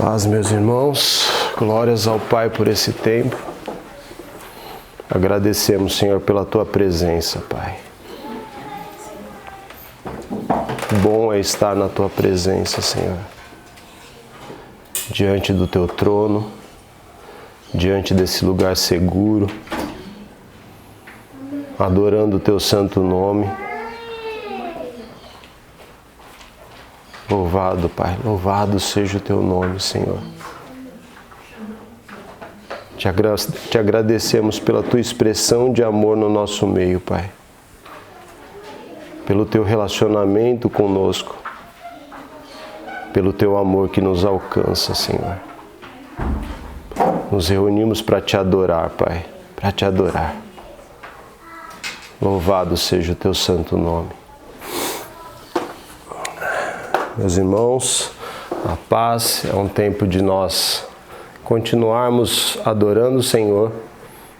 Paz, meus irmãos, glórias ao Pai por esse tempo. Agradecemos, Senhor, pela Tua presença, Pai. Bom é estar na Tua presença, Senhor. Diante do Teu trono, diante desse lugar seguro, adorando o Teu santo nome. Louvado, Pai, louvado seja o Teu nome, Senhor. Te agradecemos pela Tua expressão de amor no nosso meio, Pai. Pelo Teu relacionamento conosco. Pelo Teu amor que nos alcança, Senhor. Nos reunimos para Te adorar, Pai, para Te adorar. Louvado seja o Teu santo nome. Meus irmãos, a paz é um tempo de nós continuarmos adorando o Senhor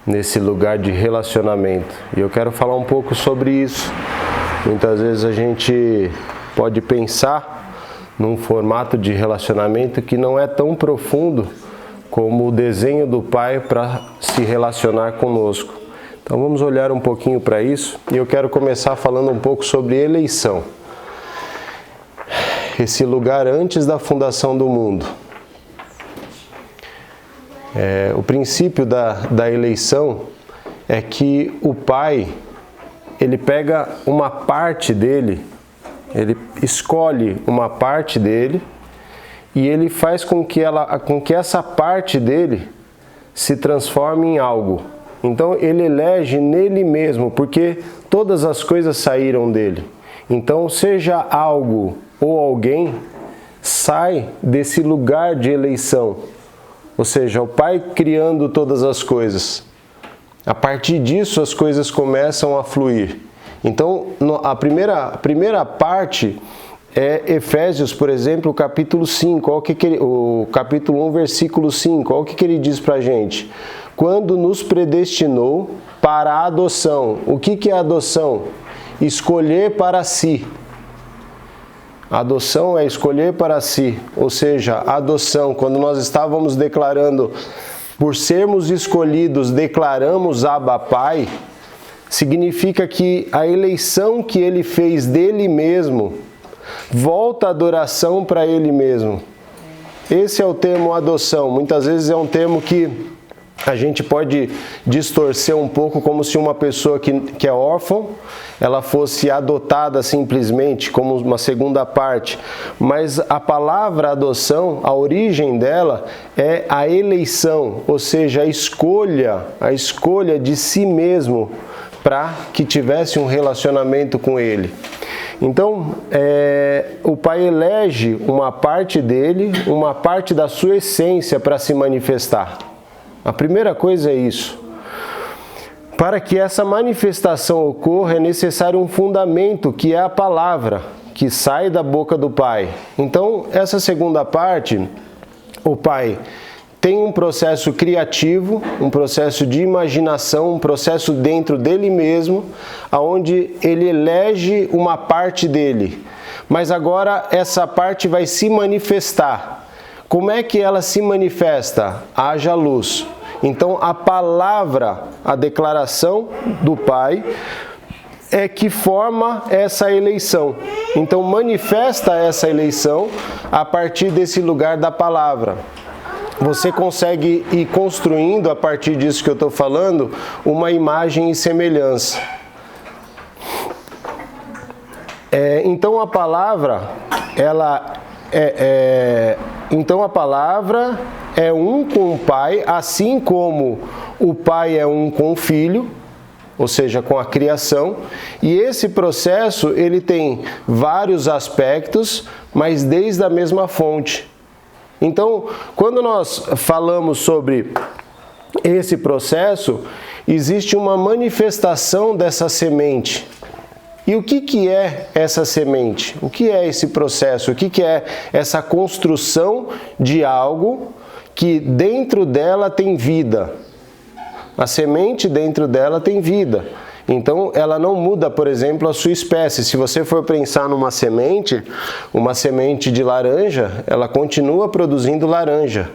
nesse lugar de relacionamento. E eu quero falar um pouco sobre isso. Muitas vezes a gente pode pensar num formato de relacionamento que não é tão profundo como o desenho do Pai para se relacionar conosco. Então vamos olhar um pouquinho para isso e eu quero começar falando um pouco sobre eleição. Esse lugar antes da fundação do mundo. O princípio da eleição é que o Pai, ele pega uma parte dele, ele escolhe uma parte dele e ele faz com que essa parte dele se transforme em algo. Então ele elege nele mesmo, porque todas as coisas saíram dele. Então seja algo ou alguém, sai desse lugar de eleição. Ou seja, o Pai criando todas as coisas. A partir disso, as coisas começam a fluir. Então, a primeira parte é Efésios, por exemplo, capítulo 5. O capítulo 1, versículo 5. Olha o que ele diz para a gente. Quando nos predestinou para a adoção. O que é a adoção? Escolher para si. A adoção é escolher para si, ou seja, a adoção, quando nós estávamos declarando, por sermos escolhidos, declaramos Abba Pai, significa que a eleição que ele fez dele mesmo, volta a adoração para ele mesmo. Esse é o termo adoção. Muitas vezes é um termo que a gente pode distorcer um pouco, como se uma pessoa que é órfã, ela fosse adotada simplesmente, como uma segunda parte. Mas a palavra adoção, a origem dela é a eleição, ou seja, a escolha de si mesmo para que tivesse um relacionamento com ele. Então, o Pai elege uma parte dele, uma parte da sua essência para se manifestar. A primeira coisa é isso. Para que essa manifestação ocorra, é necessário um fundamento, que é a palavra, que sai da boca do Pai. Então, essa segunda parte, o Pai tem um processo criativo, um processo de imaginação, um processo dentro dele mesmo, onde ele elege uma parte dele. Mas agora essa parte vai se manifestar. Como é que ela se manifesta? Haja luz. Então a palavra, a declaração do Pai é que forma essa eleição. Então manifesta essa eleição a partir desse lugar da palavra. Você consegue ir construindo, a partir disso que eu estou falando, uma imagem e semelhança. Então a palavra, Então a palavra é um com o Pai, assim como o Pai é um com o Filho, ou seja, com a criação. E esse processo, ele tem vários aspectos, mas desde a mesma fonte. Então, quando nós falamos sobre esse processo, existe uma manifestação dessa semente. E o que é essa semente? O que é esse processo? O que é essa construção de algo que dentro dela tem vida? A semente dentro dela tem vida. Então, ela não muda, por exemplo, a sua espécie. Se você for pensar numa semente, uma semente de laranja, ela continua produzindo laranja.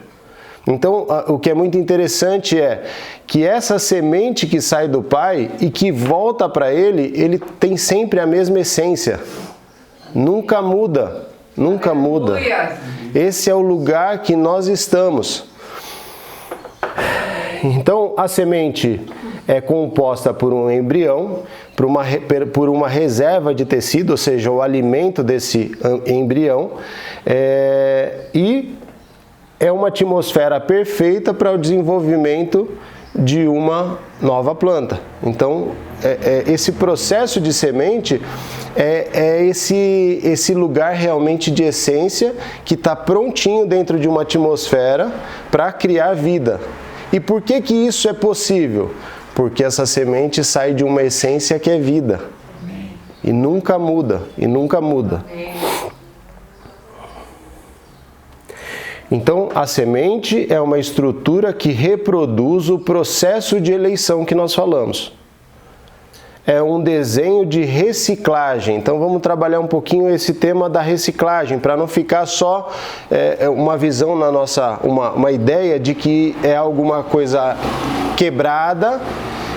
Então, o que é muito interessante é que essa semente que sai do Pai e que volta para ele tem sempre a mesma essência. Nunca muda, nunca muda. Esse é o lugar que nós estamos. Então, a semente é composta por um embrião, por uma reserva de tecido, ou seja, o alimento desse embrião, e é uma atmosfera perfeita para o desenvolvimento de uma nova planta. Então, esse processo de semente é esse lugar realmente de essência que está prontinho dentro de uma atmosfera para criar vida. E por que que isso é possível? Porque essa semente sai de uma essência que é vida. E nunca muda, e nunca muda. Então, a semente é uma estrutura que reproduz o processo de eleição que nós falamos. É um desenho de reciclagem. Então, vamos trabalhar um pouquinho esse tema da reciclagem, para não ficar só uma visão na nossa, uma ideia de que é alguma coisa quebrada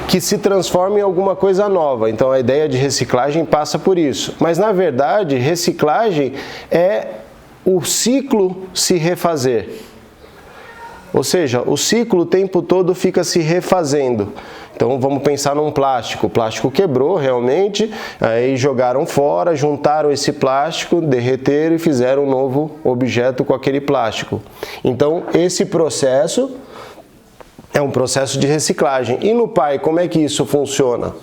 que se transforma em alguma coisa nova. Então, a ideia de reciclagem passa por isso. Mas, na verdade, reciclagem é o ciclo se refazer. Ou seja, o ciclo o tempo todo fica se refazendo. Então vamos pensar num plástico. O plástico quebrou realmente, aí jogaram fora, juntaram esse plástico, derreteram e fizeram um novo objeto com aquele plástico. Então esse processo é um processo de reciclagem. E no Pai, como é que isso funciona?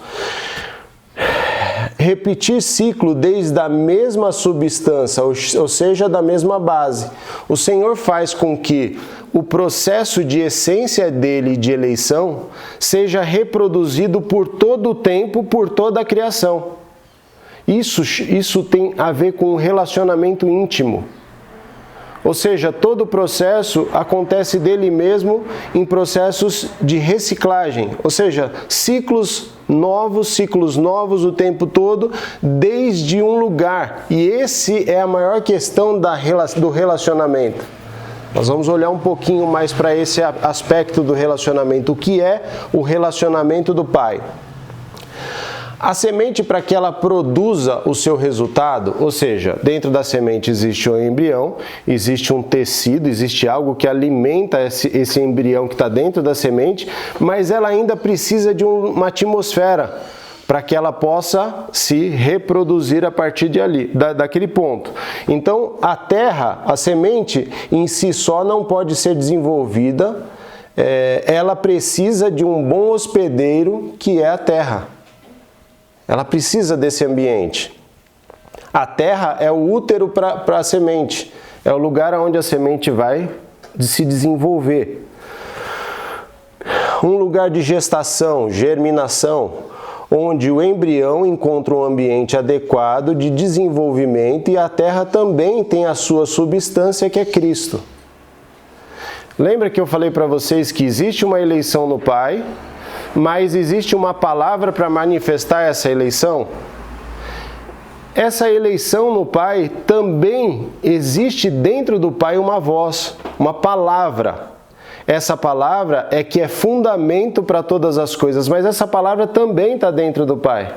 Repetir ciclo desde a mesma substância, ou seja, da mesma base. O Senhor faz com que o processo de essência dele de eleição seja reproduzido por todo o tempo, por toda a criação. Isso tem a ver com um relacionamento íntimo. Ou seja, todo o processo acontece dele mesmo em processos de reciclagem, ou seja, ciclos novos o tempo todo, desde um lugar. E esse é a maior questão do relacionamento. Nós vamos olhar um pouquinho mais para esse aspecto do relacionamento. O que é o relacionamento do Pai? A semente, para que ela produza o seu resultado, ou seja, dentro da semente existe um embrião, existe um tecido, existe algo que alimenta esse embrião que está dentro da semente, mas ela ainda precisa de uma atmosfera para que ela possa se reproduzir a partir daquele ponto. Então, a terra, a semente em si só não pode ser desenvolvida, ela precisa de um bom hospedeiro que é a terra. Ela precisa desse ambiente. A terra é o útero para a semente. É o lugar onde a semente vai se desenvolver. Um lugar de gestação, germinação, onde o embrião encontra um ambiente adequado de desenvolvimento e a terra também tem a sua substância que é Cristo. Lembra que eu falei para vocês que existe uma eleição no Pai, mas existe uma palavra para manifestar essa eleição? Essa eleição no Pai também existe dentro do Pai uma voz, uma palavra. Essa palavra é que é fundamento para todas as coisas, mas essa palavra também está dentro do Pai.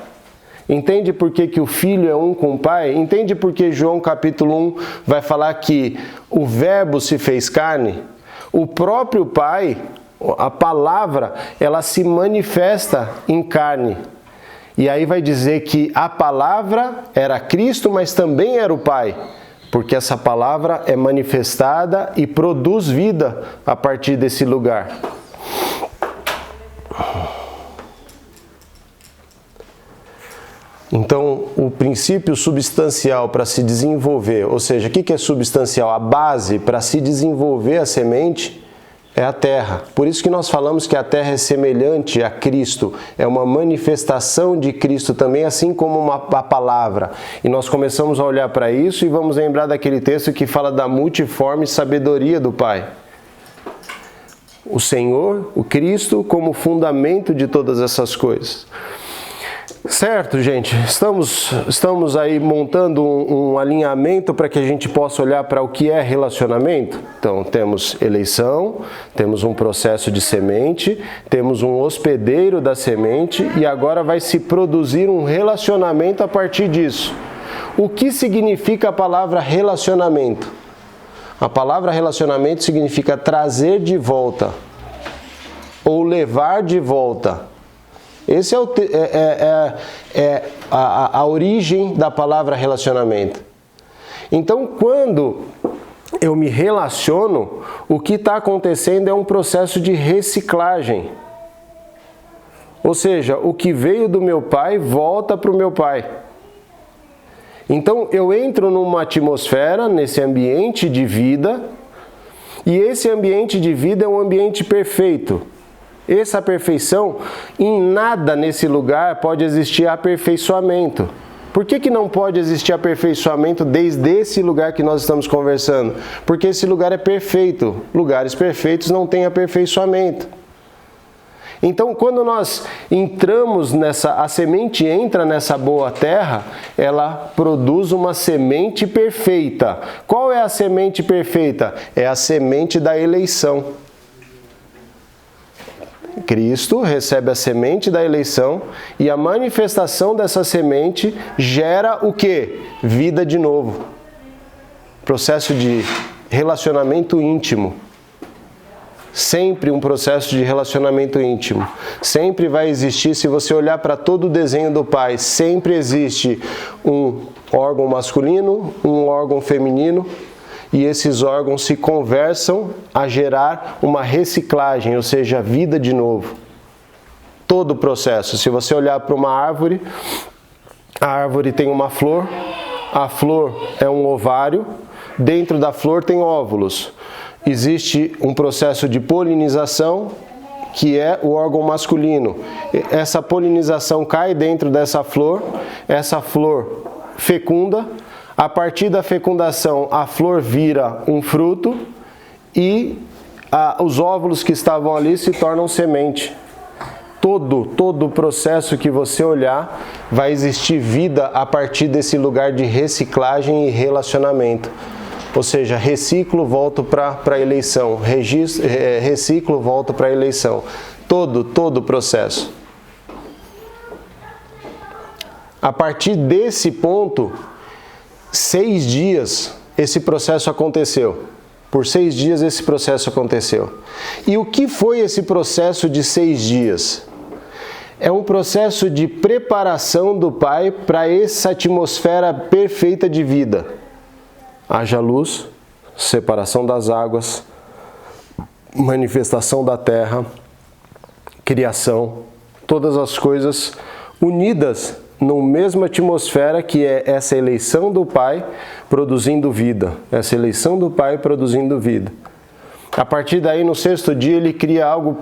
Entende por que o Filho é um com o Pai? Entende por que João capítulo 1 vai falar que o Verbo se fez carne? O próprio Pai, a palavra, ela se manifesta em carne. E aí vai dizer que a palavra era Cristo, mas também era o Pai. Porque essa palavra é manifestada e produz vida a partir desse lugar. Então, o princípio substancial para se desenvolver, ou seja, o que é substancial? A base para se desenvolver a semente é a terra. Por isso que nós falamos que a terra é semelhante a Cristo, é uma manifestação de Cristo também, assim como a palavra. E nós começamos a olhar para isso e vamos lembrar daquele texto que fala da multiforme sabedoria do Pai. O Senhor, o Cristo, como fundamento de todas essas coisas. Certo, gente? Estamos aí montando um alinhamento para que a gente possa olhar para o que é relacionamento. Então, temos eleição, temos um processo de semente, temos um hospedeiro da semente e agora vai se produzir um relacionamento a partir disso. O que significa a palavra relacionamento? A palavra relacionamento significa trazer de volta ou levar de volta. Esse é a origem da palavra relacionamento. Então, quando eu me relaciono, o que está acontecendo é um processo de reciclagem. Ou seja, o que veio do meu pai volta para o meu pai. Então, eu entro numa atmosfera, nesse ambiente de vida, e esse ambiente de vida é um ambiente perfeito. Essa perfeição, em nada nesse lugar pode existir aperfeiçoamento. Por que não pode existir aperfeiçoamento desde esse lugar que nós estamos conversando? Porque esse lugar é perfeito. Lugares perfeitos não têm aperfeiçoamento. Então, quando nós entramos a semente entra nessa boa terra, ela produz uma semente perfeita. Qual é a semente perfeita? É a semente da eleição. Cristo recebe a semente da eleição e a manifestação dessa semente gera o quê? Vida de novo. Processo de relacionamento íntimo. Sempre um processo de relacionamento íntimo. Sempre vai existir, se você olhar para todo o desenho do Pai, sempre existe um órgão masculino, um órgão feminino, e esses órgãos se conversam a gerar uma reciclagem, ou seja, vida de novo. Todo o processo. Se você olhar para uma árvore, a árvore tem uma flor, a flor é um ovário, dentro da flor tem óvulos. Existe um processo de polinização, que é o órgão masculino. Essa polinização cai dentro dessa flor, essa flor fecunda. A partir da fecundação, a flor vira um fruto e os óvulos que estavam ali se tornam semente. Todo o processo que você olhar, vai existir vida a partir desse lugar de reciclagem e relacionamento. Ou seja, reciclo, volto para a eleição. Reciclo, volto para a eleição. Todo o processo. A partir desse ponto, 6 dias esse processo aconteceu. Por 6 dias esse processo aconteceu. E o que foi esse processo de 6 dias? É um processo de preparação do Pai para essa atmosfera perfeita de vida. Haja luz, separação das águas, manifestação da terra, criação, todas as coisas unidas na mesma atmosfera que é essa eleição do Pai produzindo vida. Essa eleição do Pai produzindo vida. A partir daí, no 6º dia, ele cria algo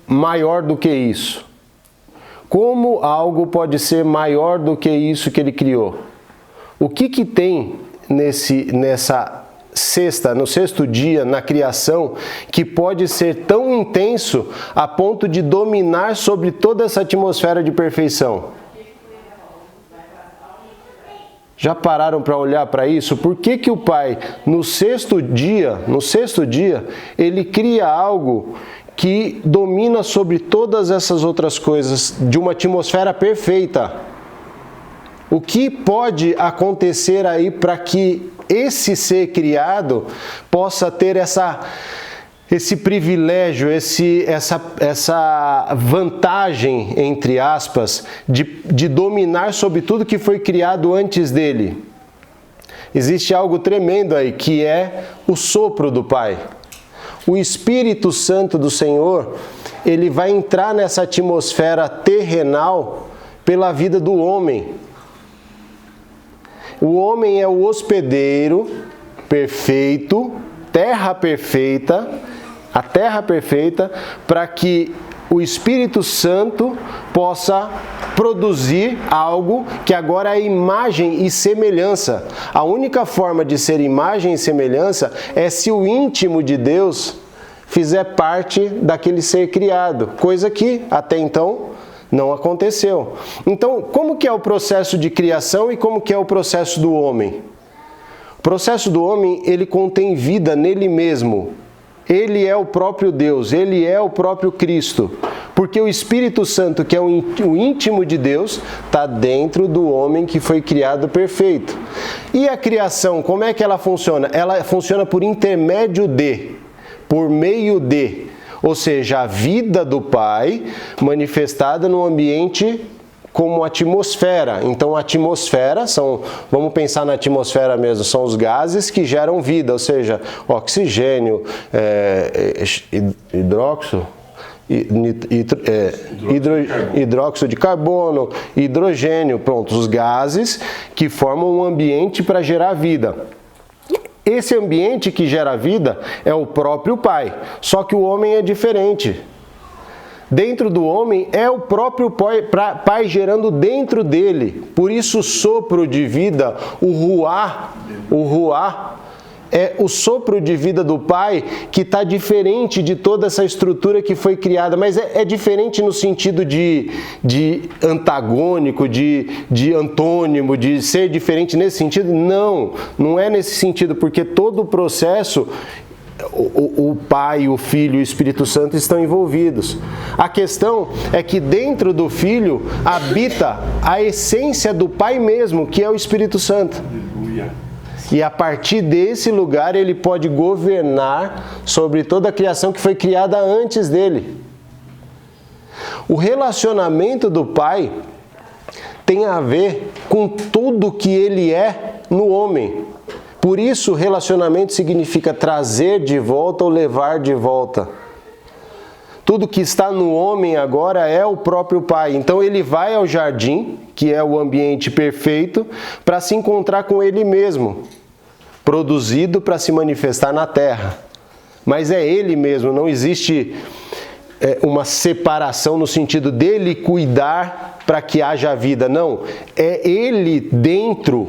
maior do que isso. Como algo pode ser maior do que isso que ele criou? O que tem no 6º dia, na criação, que pode ser tão intenso a ponto de dominar sobre toda essa atmosfera de perfeição? Já pararam para olhar para isso? Por que o Pai, no 6º dia, ele cria algo que domina sobre todas essas outras coisas, de uma atmosfera perfeita? O que pode acontecer aí para que esse ser criado possa ter esse privilégio, essa vantagem, entre aspas, de dominar sobre tudo que foi criado antes dele? Existe algo tremendo aí, que é o sopro do Pai. O Espírito Santo do Senhor, ele vai entrar nessa atmosfera terrenal pela vida do homem. O homem é o hospedeiro perfeito, terra perfeita, a terra perfeita, para que o Espírito Santo possa produzir algo que agora é imagem e semelhança. A única forma de ser imagem e semelhança é se o íntimo de Deus fizer parte daquele ser criado, coisa que até então Não aconteceu. Então, como que é o processo de criação e como que é o processo do homem? O processo do homem, ele contém vida nele mesmo. Ele é o próprio Deus, ele é o próprio Cristo. Porque o Espírito Santo, que é o íntimo de Deus, está dentro do homem que foi criado perfeito. E a criação, como é que ela funciona? Ela funciona por intermédio de, por meio de, ou seja, a vida do Pai manifestada no ambiente como atmosfera. Então, a atmosfera vamos pensar na atmosfera mesmo, são os gases que geram vida, ou seja, oxigênio, hidróxido de carbono, hidrogênio, pronto, os gases que formam um ambiente para gerar vida. Esse ambiente que gera vida é o próprio Pai, só que o homem é diferente. Dentro do homem é o próprio Pai gerando dentro dele. Por isso o sopro de vida, o ruá, é o sopro de vida do Pai que está diferente de toda essa estrutura que foi criada. Mas é diferente no sentido de antagônico, de antônimo, de ser diferente nesse sentido? Não é nesse sentido, porque todo o processo... O Pai, o Filho e o Espírito Santo estão envolvidos. A questão é que dentro do Filho habita a essência do Pai mesmo, que é o Espírito Santo. Aleluia. E a partir desse lugar ele pode governar sobre toda a criação que foi criada antes dele. O relacionamento do Pai tem a ver com tudo que ele é no homem. Por isso, relacionamento significa trazer de volta ou levar de volta. Tudo que está no homem agora é o próprio Pai. Então ele vai ao jardim, que é o ambiente perfeito, para se encontrar com ele mesmo, produzido para se manifestar na terra. Mas é ele mesmo, não existe uma separação no sentido dele cuidar para que haja vida. Não, é ele dentro,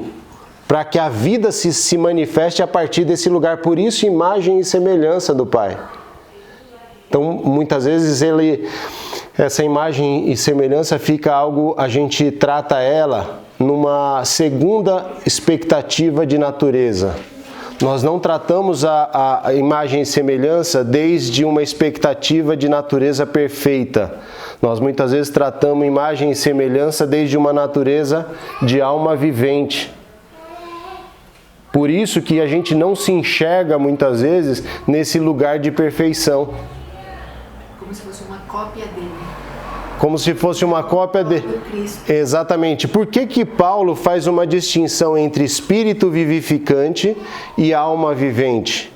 para que a vida se manifeste a partir desse lugar. Por isso, imagem e semelhança do Pai. Então, muitas vezes, essa imagem e semelhança fica algo, a gente trata ela numa segunda expectativa de natureza. Nós não tratamos a imagem e semelhança desde uma expectativa de natureza perfeita. Nós muitas vezes tratamos imagem e semelhança desde uma natureza de alma vivente. Por isso que a gente não se enxerga muitas vezes nesse lugar de perfeição. Como se fosse uma cópia dele. Como se fosse uma cópia de Cristo. Exatamente. Por que Paulo faz uma distinção entre espírito vivificante e alma vivente?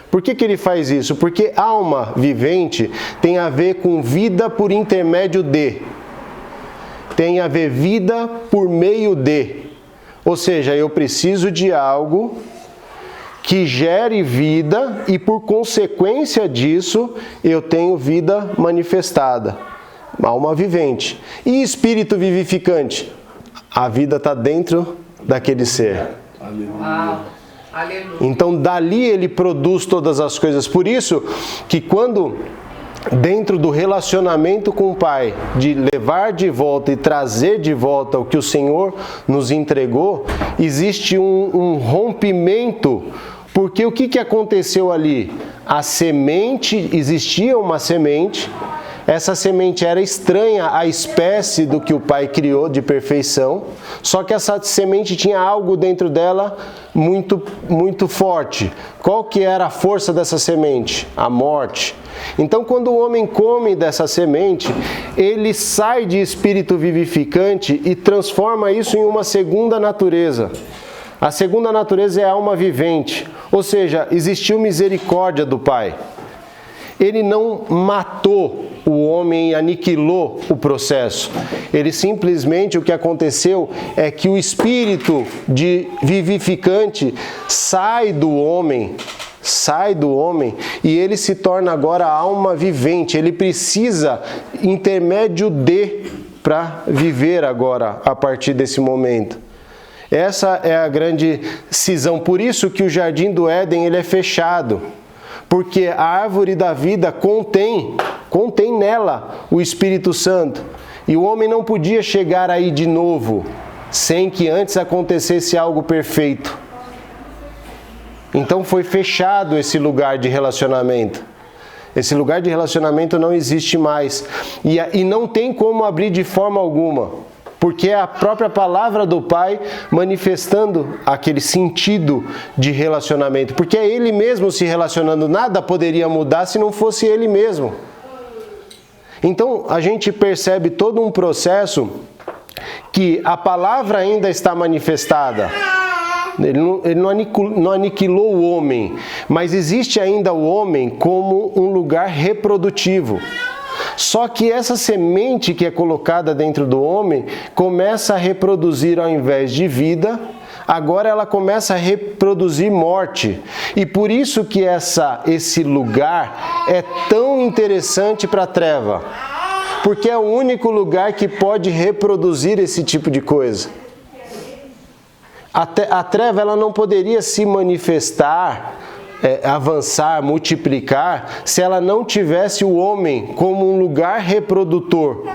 Por que ele faz isso? Porque alma vivente tem a ver com vida por intermédio de. Tem a ver vida por meio de. Ou seja, eu preciso de algo que gere vida e por consequência disso eu tenho vida manifestada. Alma vivente. E espírito vivificante? A vida está dentro daquele ser. Aleluia. Então dali ele produz todas as coisas. Por isso que quando dentro do relacionamento com o Pai, de levar de volta e trazer de volta o que o Senhor nos entregou, existe um rompimento, porque o que aconteceu ali? A semente, existia uma semente, essa semente era estranha à espécie do que o Pai criou de perfeição, só que essa semente tinha algo dentro dela muito, muito forte. Qual que era a força dessa semente? A morte. Então, quando o homem come dessa semente, ele sai de espírito vivificante e transforma isso em uma segunda natureza. A segunda natureza é a alma vivente, ou seja, existiu misericórdia do Pai. Ele não matou o homem e aniquilou o processo. Ele simplesmente, o que aconteceu é que o espírito de vivificante sai do homem e ele se torna agora alma vivente. Ele precisa intermédio para viver agora a partir desse momento. Essa é a grande cisão. Por isso que o Jardim do Éden ele é fechado. Porque a árvore da vida contém nela o Espírito Santo. E o homem não podia chegar aí de novo, sem que antes acontecesse algo perfeito. Então foi fechado esse lugar de relacionamento. Esse lugar de relacionamento não existe mais. E não tem como abrir de forma alguma. Porque é a própria palavra do Pai manifestando aquele sentido de relacionamento. Porque é Ele mesmo se relacionando. Nada poderia mudar se não fosse Ele mesmo. Então a gente percebe todo um processo que a palavra ainda está manifestada. Ele não aniquilou o homem, mas existe ainda o homem como um lugar reprodutivo. Só que essa semente que é colocada dentro do homem começa a reproduzir ao invés de vida, agora ela começa a reproduzir morte. E por isso que esse lugar é tão interessante para a treva. Porque é o único lugar que pode reproduzir esse tipo de coisa. A treva ela não poderia se manifestar, avançar, multiplicar, se ela não tivesse o homem como um lugar reprodutor,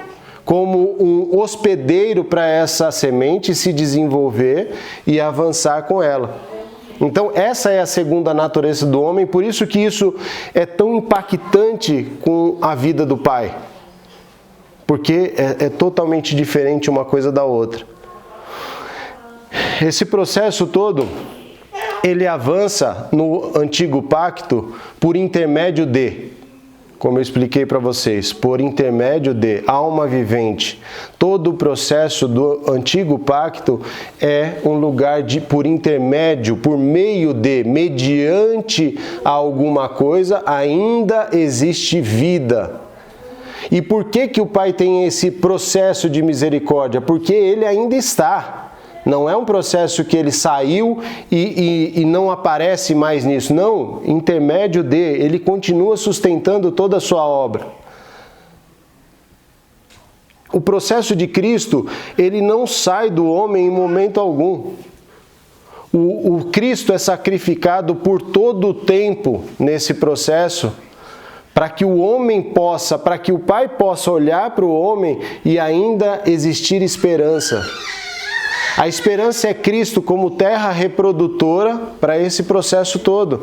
como um hospedeiro para essa semente se desenvolver e avançar com ela. Então essa é a segunda natureza do homem, por isso que isso é tão impactante com a vida do Pai. Porque é totalmente diferente uma coisa da outra. Esse processo todo, ele avança no antigo pacto por intermédio de, como eu expliquei para vocês, por intermédio de alma vivente. Todo o processo do antigo pacto é um lugar por intermédio, por meio de, mediante alguma coisa, ainda existe vida. E por que o Pai tem esse processo de misericórdia? Porque Ele ainda está. Não é um processo que Ele saiu e não aparece mais nisso. Não, intermédio de, Ele continua sustentando toda a sua obra. O processo de Cristo, ele não sai do homem em momento algum. O Cristo é sacrificado por todo o tempo nesse processo, para que o homem possa, para que o Pai possa olhar para o homem e ainda existir esperança. A esperança é Cristo como terra reprodutora para esse processo todo.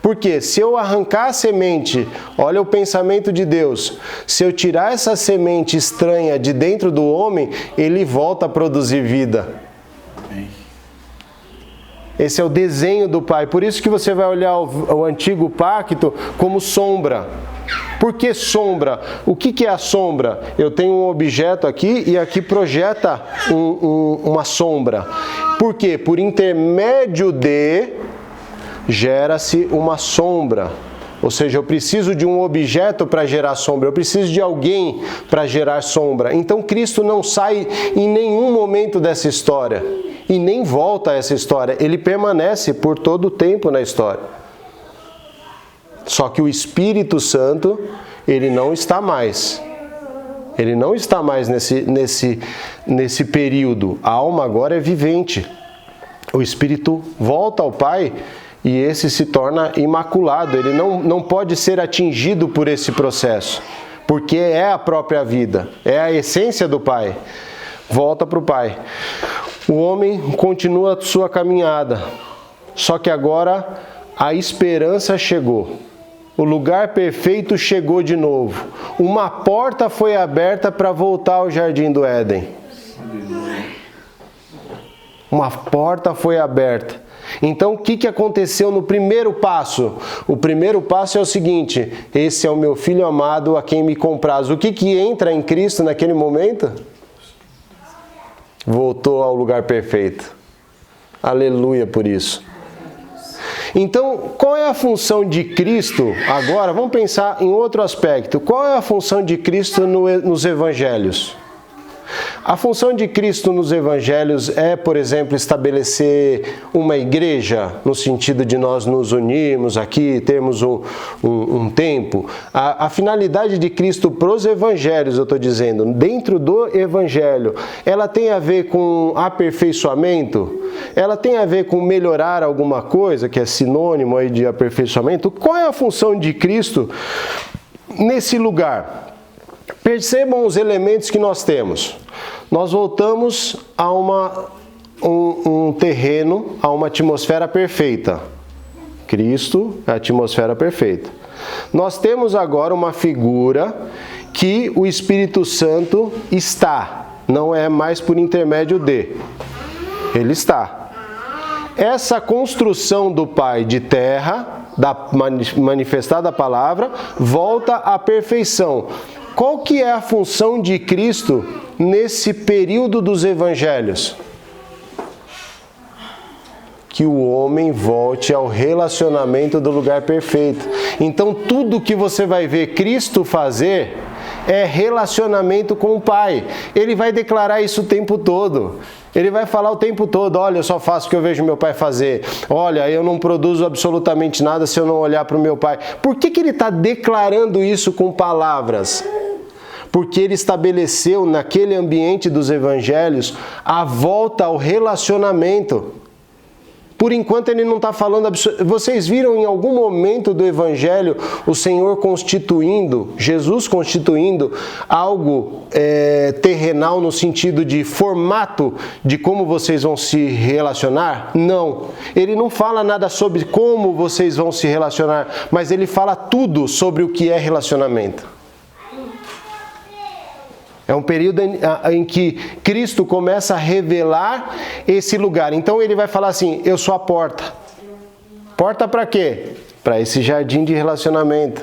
Porque se eu arrancar a semente, olha o pensamento de Deus, se eu tirar essa semente estranha de dentro do homem, ele volta a produzir vida. Esse é o desenho do Pai. Por isso que você vai olhar o antigo pacto como sombra. Por que sombra? O que é a sombra? Eu tenho um objeto aqui e aqui projeta uma sombra. Por quê? Por intermédio de gera-se uma sombra. Ou seja, eu preciso de um objeto para gerar sombra, eu preciso de alguém para gerar sombra. Então Cristo não sai em nenhum momento dessa história e nem volta a essa história. Ele permanece por todo o tempo na história. Só que o Espírito Santo, ele não está mais. Ele não está mais nesse período. A alma agora é vivente. O Espírito volta ao Pai e esse se torna imaculado. Ele não pode ser atingido por esse processo, porque é a própria vida, é a essência do Pai. Volta para o Pai. O homem continua sua caminhada, só que agora a esperança chegou. O lugar perfeito chegou de novo. Uma porta foi aberta para voltar ao Jardim do Éden. Uma porta foi aberta. Então, o que aconteceu no primeiro passo? O primeiro passo é o seguinte: esse é o meu filho amado a quem me compraz. O que entra em Cristo naquele momento? Voltou ao lugar perfeito. Aleluia por isso. Então, qual é a função de Cristo? Agora, vamos pensar em outro aspecto. Qual é a função de Cristo nos evangelhos? A função de Cristo nos evangelhos é, por exemplo, estabelecer uma igreja, no sentido de nós nos unirmos aqui, termos um tempo. A finalidade de Cristo para os evangelhos, eu estou dizendo, dentro do evangelho, ela tem a ver com aperfeiçoamento? Ela tem a ver com melhorar alguma coisa, que é sinônimo aí de aperfeiçoamento? Qual é a função de Cristo nesse lugar? Percebam os elementos que nós temos. Nós voltamos a um terreno, a uma atmosfera perfeita. Cristo é a atmosfera perfeita. Nós temos agora uma figura que o Espírito Santo está, não é mais por intermédio de. Ele está. Essa construção do Pai de terra, manifestada a palavra, volta à perfeição. Qual que é a função de Cristo nesse período dos evangelhos? Que o homem volte ao relacionamento do lugar perfeito. Então tudo que você vai ver Cristo fazer é relacionamento com o Pai. Ele vai declarar isso o tempo todo. Ele vai falar o tempo todo: olha, eu só faço o que eu vejo meu Pai fazer. Olha, eu não produzo absolutamente nada se eu não olhar para o meu Pai. Por que ele está declarando isso com palavras? Porque ele estabeleceu naquele ambiente dos evangelhos a volta ao relacionamento. Por enquanto ele não está falando... Vocês viram em algum momento do Evangelho o Senhor constituindo, Jesus constituindo algo terrenal no sentido de formato de como vocês vão se relacionar? Não. Ele não fala nada sobre como vocês vão se relacionar, mas ele fala tudo sobre o que é relacionamento. É um período em que Cristo começa a revelar esse lugar. Então ele vai falar assim: eu sou a porta. Porta para quê? Para esse jardim de relacionamento.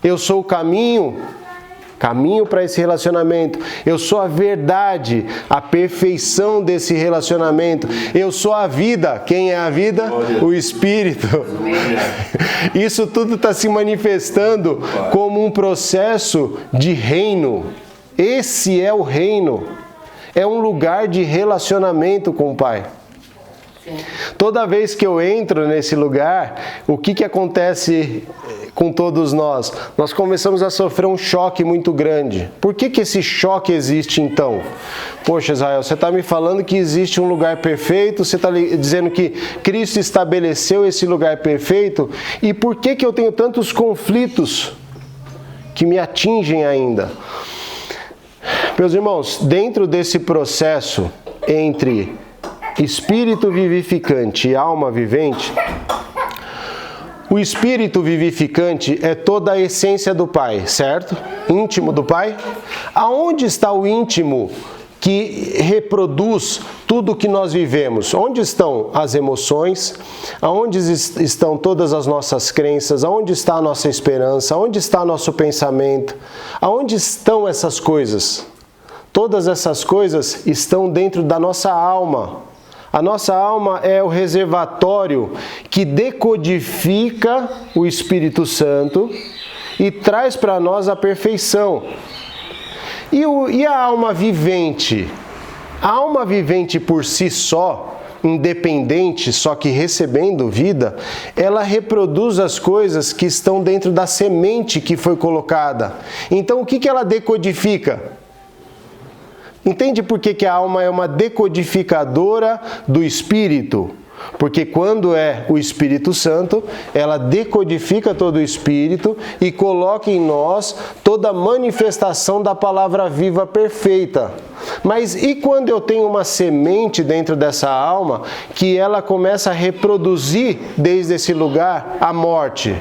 Eu sou o caminho. Caminho para esse relacionamento. Eu sou a verdade, a perfeição desse relacionamento. Eu sou a vida. Quem é a vida? O Espírito. Isso tudo está se manifestando como um processo de reino. Esse é o reino. É um lugar de relacionamento com o Pai. Toda vez que eu entro nesse lugar, o que acontece com todos nós? Nós começamos a sofrer um choque muito grande. Por que esse choque existe então? Poxa, Israel, você está me falando que existe um lugar perfeito, você está dizendo que Cristo estabeleceu esse lugar perfeito, e por que eu tenho tantos conflitos que me atingem ainda? Meus irmãos, dentro desse processo entre espírito vivificante e alma vivente, o espírito vivificante é toda a essência do Pai, certo? Íntimo do Pai. Aonde está o íntimo que reproduz tudo que nós vivemos? Onde estão as emoções? Aonde estão todas as nossas crenças? Aonde está a nossa esperança? Aonde está nosso pensamento? Aonde estão essas coisas? Todas essas coisas estão dentro da nossa alma. A nossa alma é o reservatório que decodifica o Espírito Santo e traz para nós a perfeição. E a alma vivente? A alma vivente por si só, independente, só que recebendo vida, ela reproduz as coisas que estão dentro da semente que foi colocada. Então o que ela decodifica? Entende por que a alma é uma decodificadora do Espírito? Porque quando é o Espírito Santo, ela decodifica todo o Espírito e coloca em nós toda a manifestação da palavra viva perfeita. Mas e quando eu tenho uma semente dentro dessa alma que ela começa a reproduzir desde esse lugar a morte?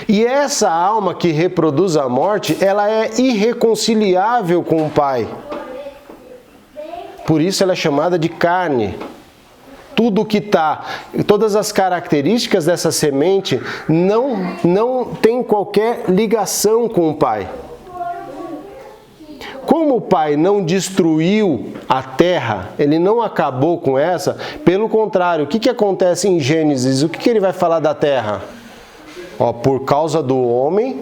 E essa alma que reproduz a morte, ela é irreconciliável com o Pai. Por isso ela é chamada de carne. Todas as características dessa semente não tem qualquer ligação com o Pai. Como o Pai não destruiu a terra, ele não acabou com essa, pelo contrário, o que acontece em Gênesis? O que ele vai falar da terra? Por causa do homem,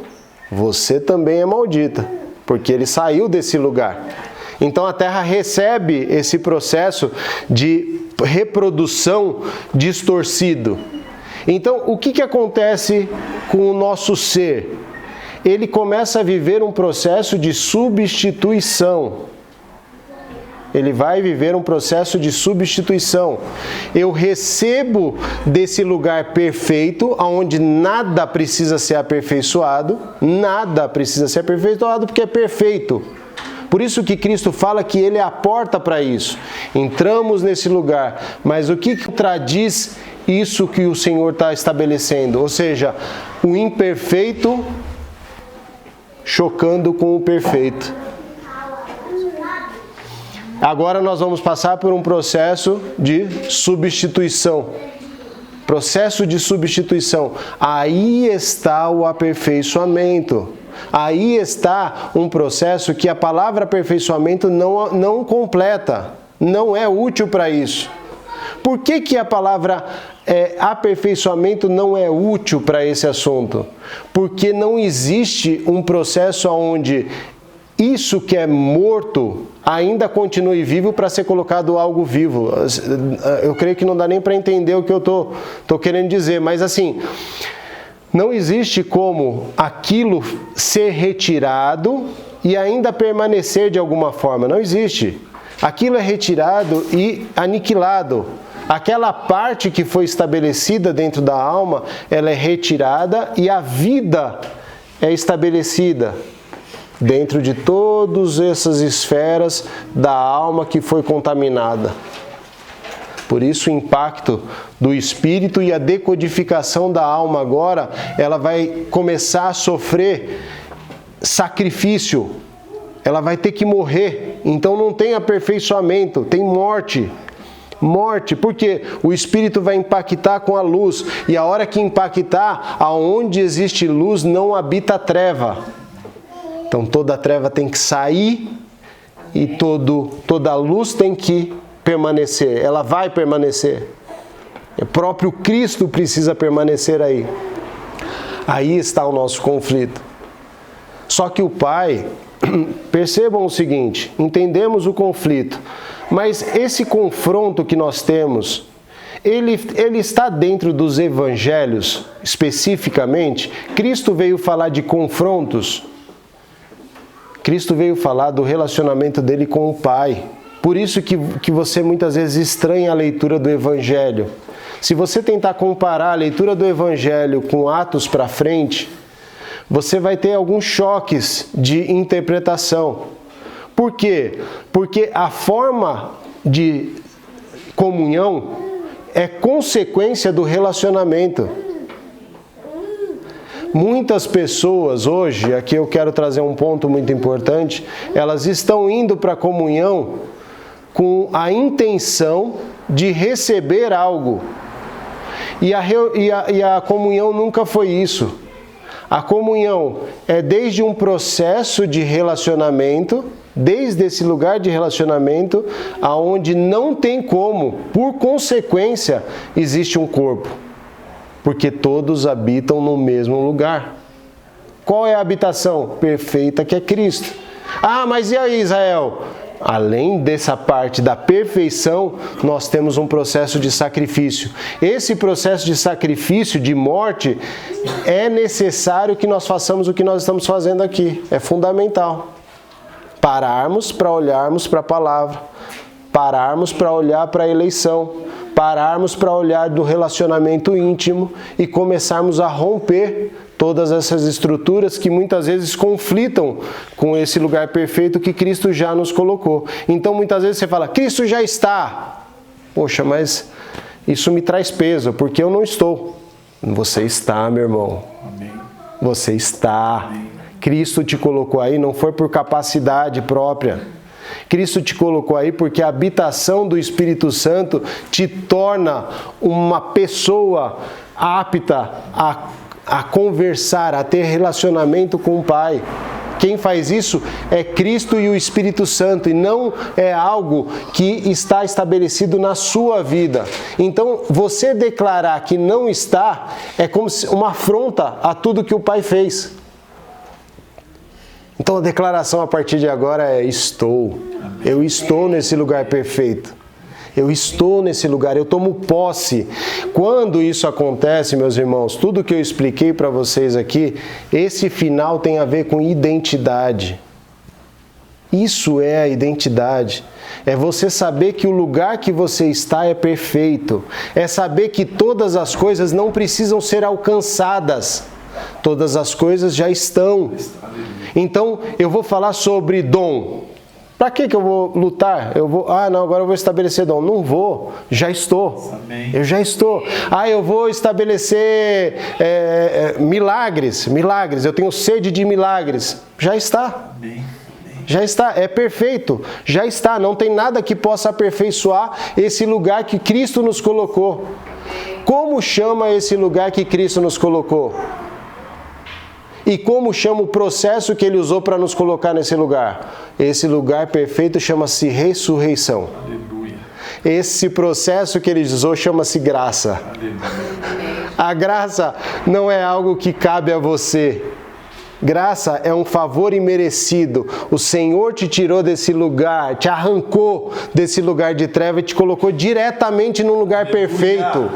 você também é maldita, porque ele saiu desse lugar. Então a terra recebe esse processo de reprodução distorcido. Então o que acontece com o nosso ser? Ele começa a viver um processo de substituição. Ele vai viver um processo de substituição. Eu recebo desse lugar perfeito, onde nada precisa ser aperfeiçoado, porque é perfeito. Por isso que Cristo fala que Ele é a porta para isso. Entramos nesse lugar, mas o que contradiz isso que o Senhor está estabelecendo? Ou seja, o imperfeito chocando com o perfeito. Agora nós vamos passar por um processo de substituição. Processo de substituição. Aí está o aperfeiçoamento. Aí está um processo que a palavra aperfeiçoamento não completa. Não é útil para isso. Por que a palavra aperfeiçoamento não é útil para esse assunto? Porque não existe um processo onde isso que é morto ainda continue vivo para ser colocado algo vivo. Eu creio que não dá nem para entender o que eu tô querendo dizer, mas assim, não existe como aquilo ser retirado e ainda permanecer de alguma forma. Não existe. Aquilo é retirado e aniquilado. Aquela parte que foi estabelecida dentro da alma, ela é retirada e a vida é estabelecida dentro de todas essas esferas da alma que foi contaminada. Por isso o impacto do espírito e a decodificação da alma agora, ela vai começar a sofrer sacrifício. Ela vai ter que morrer. Então não tem aperfeiçoamento, tem morte. Morte, porque o espírito vai impactar com a luz. E a hora que impactar, aonde existe luz não habita a treva. Então toda a treva tem que sair e toda a luz tem que permanecer. Ela vai permanecer. O próprio Cristo precisa permanecer aí. Aí está o nosso conflito. Só que o Pai, percebam o seguinte, entendemos o conflito, mas esse confronto que nós temos, ele está dentro dos evangelhos especificamente. Cristo veio falar de confrontos. Cristo veio falar do relacionamento dele com o Pai. Por isso que você muitas vezes estranha a leitura do Evangelho. Se você tentar comparar a leitura do Evangelho com Atos para frente, você vai ter alguns choques de interpretação. Por quê? Porque a forma de comunhão é consequência do relacionamento. Muitas pessoas hoje, aqui eu quero trazer um ponto muito importante, elas estão indo para a comunhão com a intenção de receber algo. E a comunhão nunca foi isso. A comunhão é desde um processo de relacionamento, desde esse lugar de relacionamento, aonde não tem como, por consequência, existe um corpo. Porque todos habitam no mesmo lugar. Qual é a habitação perfeita que é Cristo? Ah, mas e aí, Israel? Além dessa parte da perfeição, nós temos um processo de sacrifício. Esse processo de sacrifício, de morte, é necessário que nós façamos o que nós estamos fazendo aqui. É fundamental. Pararmos para olharmos para a palavra. Pararmos para olhar para a eleição. Pararmos para olhar do relacionamento íntimo e começarmos a romper todas essas estruturas que muitas vezes conflitam com esse lugar perfeito que Cristo já nos colocou. Então muitas vezes você fala, Cristo já está. Poxa, mas isso me traz peso, porque eu não estou. Você está, meu irmão. Amém. Você está. Amém. Cristo te colocou aí, não foi por capacidade própria. Cristo te colocou aí porque a habitação do Espírito Santo te torna uma pessoa apta a conversar, a ter relacionamento com o Pai. Quem faz isso é Cristo e o Espírito Santo, e não é algo que está estabelecido na sua vida. Então, você declarar que não está é como uma afronta a tudo que o Pai fez. Então a declaração a partir de agora é estou. Eu estou nesse lugar perfeito. Eu estou nesse lugar, eu tomo posse. Quando isso acontece, meus irmãos, tudo que eu expliquei para vocês aqui, esse final tem a ver com identidade. Isso é a identidade. É você saber que o lugar que você está é perfeito. É saber que todas as coisas não precisam ser alcançadas. Todas as coisas já estão. Então, eu vou falar sobre dom. Para que eu vou lutar? Agora eu vou estabelecer dom. Não vou, já estou. Eu já estou. Eu vou estabelecer milagres. Eu tenho sede de milagres. Já está. Já está, é perfeito. Já está, não tem nada que possa aperfeiçoar esse lugar que Cristo nos colocou. Como chama esse lugar que Cristo nos colocou? E como chama o processo que Ele usou para nos colocar nesse lugar? Esse lugar perfeito chama-se ressurreição. Aleluia. Esse processo que Ele usou chama-se graça. Aleluia. A graça não é algo que cabe a você. Graça é um favor imerecido. O Senhor te tirou desse lugar, te arrancou desse lugar de treva e te colocou diretamente num lugar perfeito.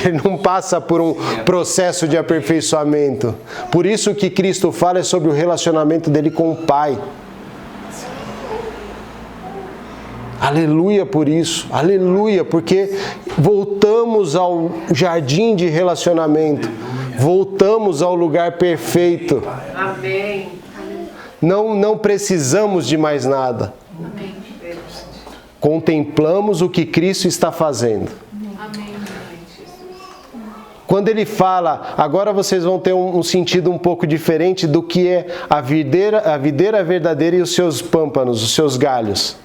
Ele não passa por um processo de aperfeiçoamento. Por isso que Cristo fala é sobre o relacionamento dele com o Pai. Aleluia por isso, aleluia, porque voltamos ao jardim de relacionamento. Voltamos ao lugar perfeito. Amém. Não precisamos de mais nada. Amém. Contemplamos o que Cristo está fazendo. Amém. Quando Ele fala, agora vocês vão ter um sentido um pouco diferente do que é a videira verdadeira e os seus pâmpanos, os seus galhos.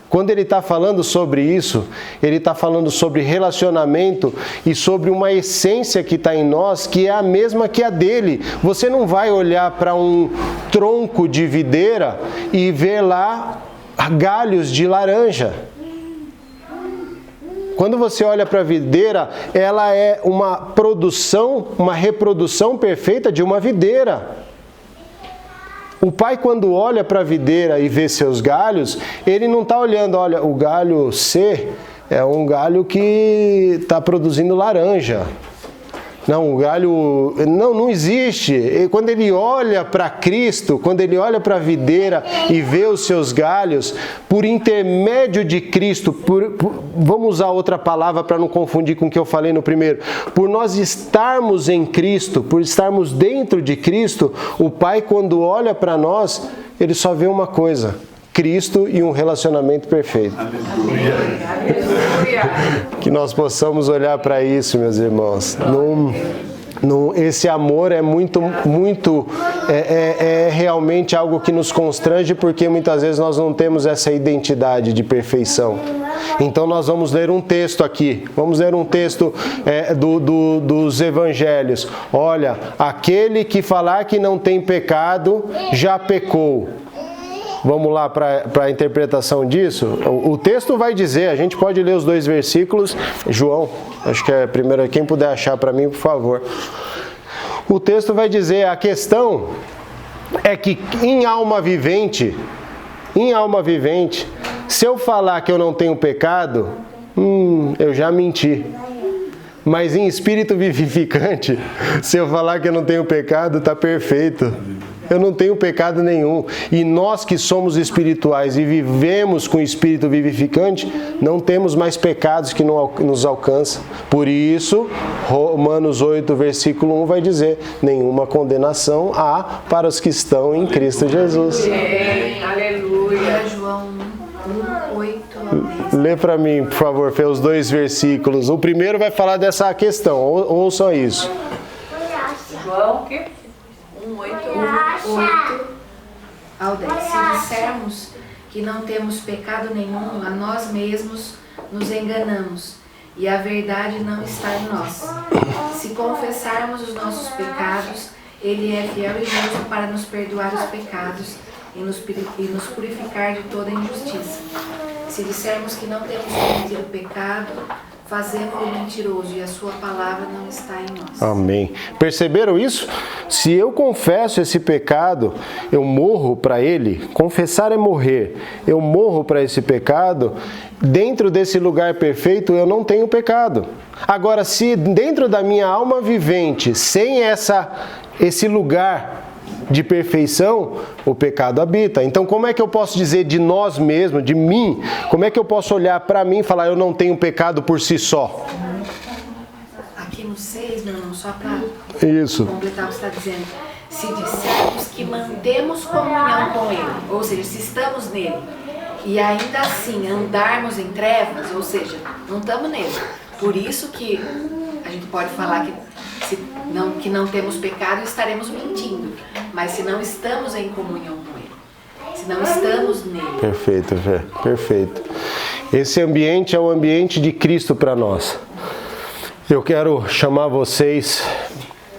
Quando Ele está falando sobre isso, Ele está falando sobre relacionamento e sobre uma essência que está em nós, que é a mesma que a dele. Você não vai olhar para um tronco de videira e ver lá galhos de laranja. Quando você olha para a videira, ela é uma reprodução perfeita de uma videira. O pai, quando olha para a videira e vê seus galhos, ele não está olhando, olha, o galho C é um galho que está produzindo laranja. Não, o galho... Não existe. E quando ele olha para Cristo, quando ele olha para a videira e vê os seus galhos, por intermédio de Cristo, vamos usar outra palavra para não confundir com o que eu falei no primeiro, por nós estarmos em Cristo, por estarmos dentro de Cristo, o Pai, quando olha para nós, ele só vê uma coisa: Cristo e um relacionamento perfeito. Aleluia. Que nós possamos olhar para isso, meus irmãos. Esse amor é é realmente algo que nos constrange, porque muitas vezes nós não temos essa identidade de perfeição. Então nós vamos ler um texto aqui. Vamos ler um texto dos evangelhos. Olha, aquele que falar que não tem pecado, já pecou. Vamos lá para a interpretação disso? O texto vai dizer, a gente pode ler os 2 versículos. João, acho que é primeiro, quem puder achar para mim, por favor. O texto vai dizer, a questão é que em alma vivente, se eu falar que eu não tenho pecado, eu já menti. Mas em espírito vivificante, se eu falar que eu não tenho pecado, está perfeito. Eu não tenho pecado nenhum. E nós que somos espirituais e vivemos com o espírito vivificante, não temos mais pecados que nos alcançam. Por isso, Romanos 8, versículo 1 vai dizer: nenhuma condenação há para os que estão em Cristo Jesus. Aleluia. João 1, 8 a 10. Lê para mim, por favor, Fê, os 2 versículos. O primeiro vai falar dessa questão. Ouçam isso. João, o quê? 8 ao 10. Se dissermos que não temos pecado nenhum, a nós mesmos nos enganamos e a verdade não está em nós. Se confessarmos os nossos pecados, Ele é fiel e justo para nos perdoar os pecados e nos purificar de toda injustiça. Se dissermos que não temos cometido pecado, fazemos-o mentiroso e a sua palavra não está em nós. Amém. Perceberam isso? Se eu confesso esse pecado, eu morro para ele. Confessar é morrer. Eu morro para esse pecado. Dentro desse lugar perfeito, eu não tenho pecado. Agora, se dentro da minha alma vivente, sem esse lugar de perfeição, o pecado habita. Então, como é que eu posso dizer de nós mesmos, de mim? Como é que eu posso olhar para mim e falar, eu não tenho pecado por si só? Aqui no 6, meu irmão, só para completar o que você está dizendo. Se dissermos que mantemos comunhão com Ele, ou seja, se estamos nele, e ainda assim andarmos em trevas, ou seja, não estamos nele. Por isso que a gente pode falar que não temos pecado, estaremos mentindo. Mas se não estamos em comunhão com Ele, se não estamos nele. Perfeito, Fê. Perfeito. Esse ambiente é o ambiente de Cristo para nós. Eu quero chamar vocês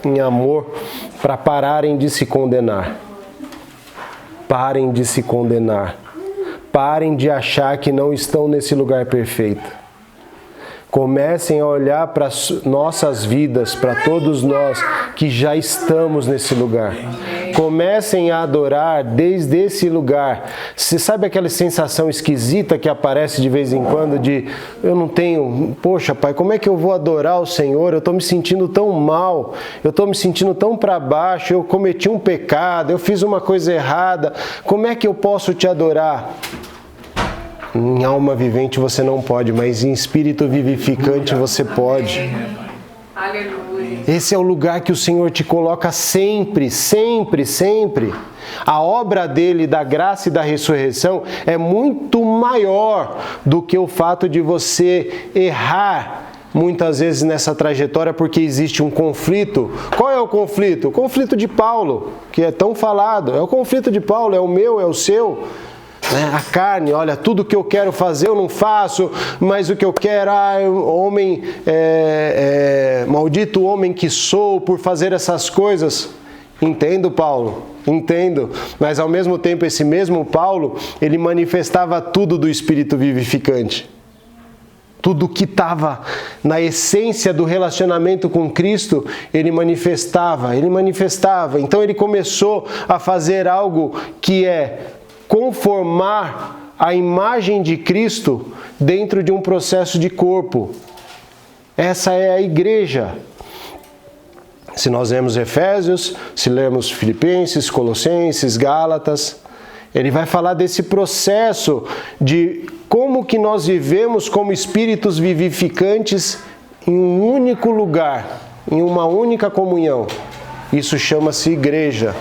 em amor para pararem de se condenar. Parem de se condenar. Parem de achar que não estão nesse lugar perfeito. Comecem a olhar para nossas vidas, para todos nós que já estamos nesse lugar. Comecem a adorar desde esse lugar. Você sabe aquela sensação esquisita que aparece de vez em quando de eu não tenho, poxa Pai, como é que eu vou adorar o Senhor? Eu estou me sentindo tão mal, eu estou me sentindo tão para baixo, eu cometi um pecado, eu fiz uma coisa errada, como é que eu posso te adorar? Em alma vivente você não pode, mas em espírito vivificante você pode. Aleluia. Esse é o lugar que o Senhor te coloca sempre, sempre, sempre. A obra dele, da graça e da ressurreição, é muito maior do que o fato de você errar muitas vezes nessa trajetória porque existe um conflito. Qual é o conflito? O conflito de Paulo, que é tão falado. É o conflito de Paulo, é o meu, é o seu. A carne, olha, tudo que eu quero fazer eu não faço, mas o que eu quero, homem, maldito homem que sou por fazer essas coisas. Entendo, Paulo, entendo, mas ao mesmo tempo esse mesmo Paulo, ele manifestava tudo do Espírito vivificante. Tudo que estava na essência do relacionamento com Cristo, ele manifestava. Então ele começou a fazer algo que é conformar a imagem de Cristo dentro de um processo de corpo. Essa é a igreja. Se nós lemos Efésios, se lermos Filipenses, Colossenses, Gálatas, ele vai falar desse processo de como que nós vivemos como espíritos vivificantes em um único lugar, em uma única comunhão. Isso chama-se igreja.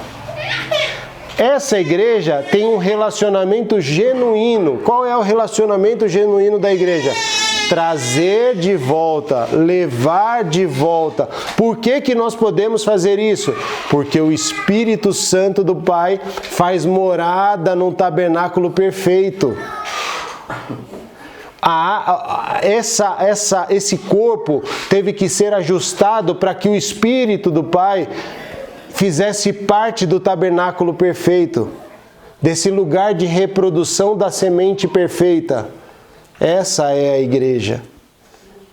Essa igreja tem um relacionamento genuíno. Qual é o relacionamento genuíno da igreja? Trazer de volta, levar de volta. Por que nós podemos fazer isso? Porque o Espírito Santo do Pai faz morada num tabernáculo perfeito. Esse corpo teve que ser ajustado para que o Espírito do Pai fizesse parte do tabernáculo perfeito, desse lugar de reprodução da semente perfeita. Essa é a igreja.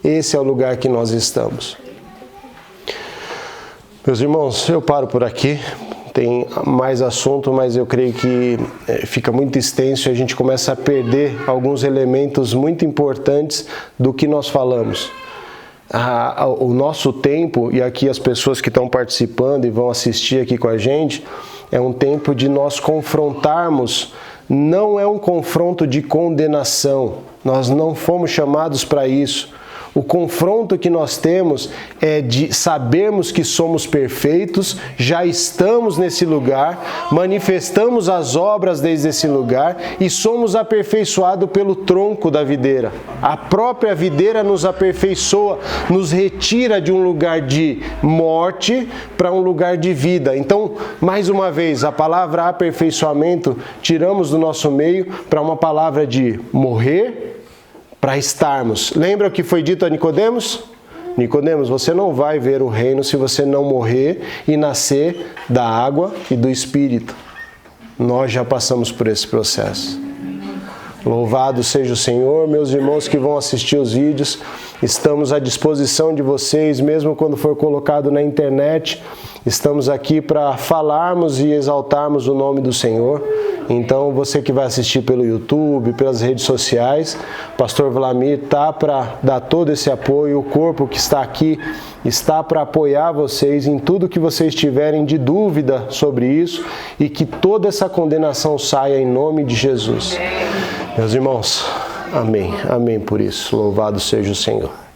Esse é o lugar que nós estamos. Meus irmãos, eu paro por aqui. Tem mais assunto, mas eu creio que fica muito extenso e a gente começa a perder alguns elementos muito importantes do que nós falamos. O nosso tempo, e aqui as pessoas que estão participando e vão assistir aqui com a gente, é um tempo de nós confrontarmos. Não é um confronto de condenação, nós não fomos chamados para isso. O confronto que nós temos é de sabermos que somos perfeitos, já estamos nesse lugar, manifestamos as obras desde esse lugar e somos aperfeiçoados pelo tronco da videira. A própria videira nos aperfeiçoa, nos retira de um lugar de morte para um lugar de vida. Então, mais uma vez, a palavra aperfeiçoamento tiramos do nosso meio para uma palavra de morrer, para estarmos. Lembra o que foi dito a Nicodemos? Nicodemos, você não vai ver o reino se você não morrer e nascer da água e do Espírito. Nós já passamos por esse processo. Louvado seja o Senhor, meus irmãos que vão assistir os vídeos. Estamos à disposição de vocês, mesmo quando for colocado na internet. Estamos aqui para falarmos e exaltarmos o nome do Senhor. Então, você que vai assistir pelo YouTube, pelas redes sociais, o pastor Vlamir está para dar todo esse apoio, o corpo que está aqui está para apoiar vocês em tudo que vocês tiverem de dúvida sobre isso e que toda essa condenação saia em nome de Jesus. Meus irmãos, amém. Amém por isso. Louvado seja o Senhor.